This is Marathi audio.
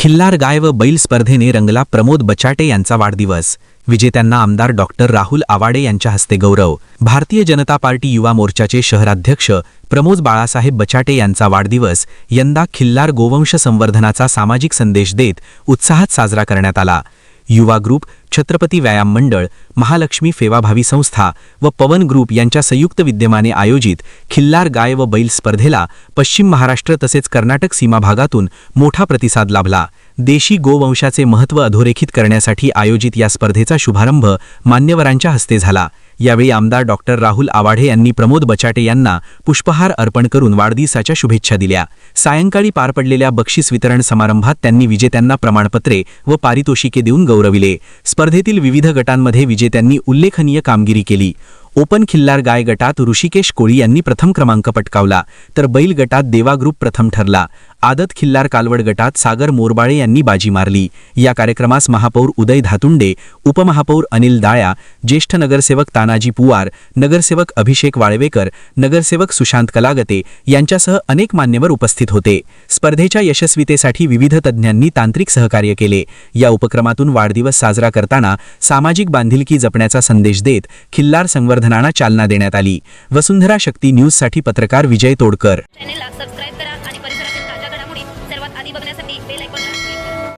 खिल्लार गाय व बैल स्पर्धेने रंगला प्रमोद बचाटे यांचा वाढदिवस। विजेत्यांना आमदार डॉक्टर राहुल आवाडे यांच्या हस्ते गौरव। भारतीय जनता पार्टी युवा मोर्चाचे शहराध्यक्ष प्रमोद बाळासाहेब बचाटे यांचा वाढदिवस यंदा खिल्लार गोवंश संवर्धनाचा सामाजिक संदेश देत उत्साहात साजरा करण्यात आला। युवा ग्रुप, छत्रपती व्यायाम मंडळ, महालक्ष्मी सेवाभावी संस्था व पवन ग्रुप यांच्या संयुक्त विद्यमाने आयोजित खिल्लार गाय व बैल स्पर्धेला पश्चिम महाराष्ट्र तसेच कर्नाटक सीमा भागातून मोठा प्रतिसाद लाभला। देशी गोवंशाचे महत्त्व अधोरेखित करण्यासाठी आयोजित या स्पर्धेचा शुभारंभ मान्यवरांच्या हस्ते झाला। यावेळी आमदार डॉक्टर राहुल आवाडे यांनी प्रमोद बचाटे यांना पुष्पहार अर्पण करून वाढदिवसाच्या शुभेच्छा दिल्या। सायंकाळी पार पडलेल्या बक्षीस वितरण समारंभात त्यांनी विजेत्यांना प्रमाणपत्रे व पारितोषिके देऊन गौरविले। स्पर्धेतील विविध गटांमध्ये विजेत्यांनी उल्लेखनीय कामगिरी केली। ओपन खिल्लार गाय गटात ऋषिकेश कोळी यांनी प्रथम क्रमांक पटकावला, तर बैल गटात देवा ग्रुप प्रथम ठरला। आदत खिल्लार कालवड गटात सागर मोरबाळे यांनी बाजी मारली। या कार्यक्रमास महापौर उदय धातुंडे, उपमहापौर अनिल दाळ्या, ज्येष्ठ नगरसेवक तानाजी पुवार, नगरसेवक अभिषेक वाळवेकर, नगरसेवक सुशांत कलागते यांच्यासह अनेक मान्यवर उपस्थित होते। स्पर्धेच्या यशस्वीतेसाठी विविध तज्ञांनी तांत्रिक सहकार्य केले। या उपक्रमातून वाढदिवस साजरा करताना सामाजिक बांधिलकी जपण्याचा संदेश देत खिल्लार संवर्धनाला चालना देण्यात आली। वसुंधरा शक्ती न्यूजसाठी पत्रकार विजय तोडकर।